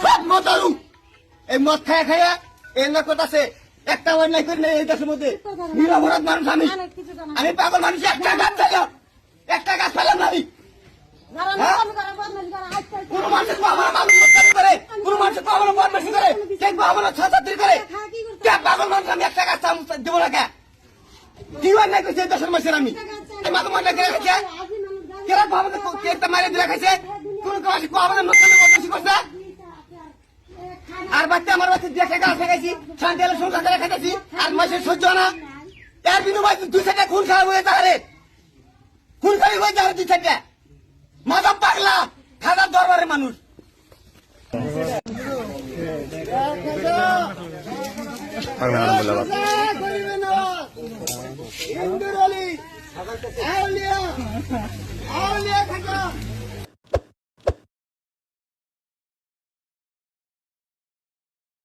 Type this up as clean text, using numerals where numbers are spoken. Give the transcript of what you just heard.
সব মতারু এই মদ খায়া খায়া এই না করতেছে একটা অন্যায় করে নেই এই দেশের মধ্যে নিরপরাধ মানুষ আমি পাগল মানুষ একটা গাছ চাইলাম একটা গাছ পেলাম না কোন মানুষের আমার মানুষ মস্তানি করে কোন মানুষের আমার বদমাশি করে দেখবো আমার ছাত্রী করে পাগল মানুষ আমি একটা গাছ দেবো না কে কি অন্যায় করছে এই দেশের মানুষের আমি মাথা মন্ডা করে খাইছে কেরা ভাবে কেকটা মারিয়ে দিয়ে খাইছে কোন আমাদের মস্তানি বদমাশি করছে আর বাচ্চা আমার বাচ্চা দেখে গাছ লাগাইছি শান্তি সংসার করে খাইতেছি আর মাসের সহ্য না এর বিনিময় দুই চারটা খুন খাওয়া হয়ে তাহলে খুন খাওয়া হয়ে যাবে দুই চারটা মাদা পাগলা খাদার দরবারের মানুষ ইন্দুর আলী আউলিয়া আউলিয়া থাকা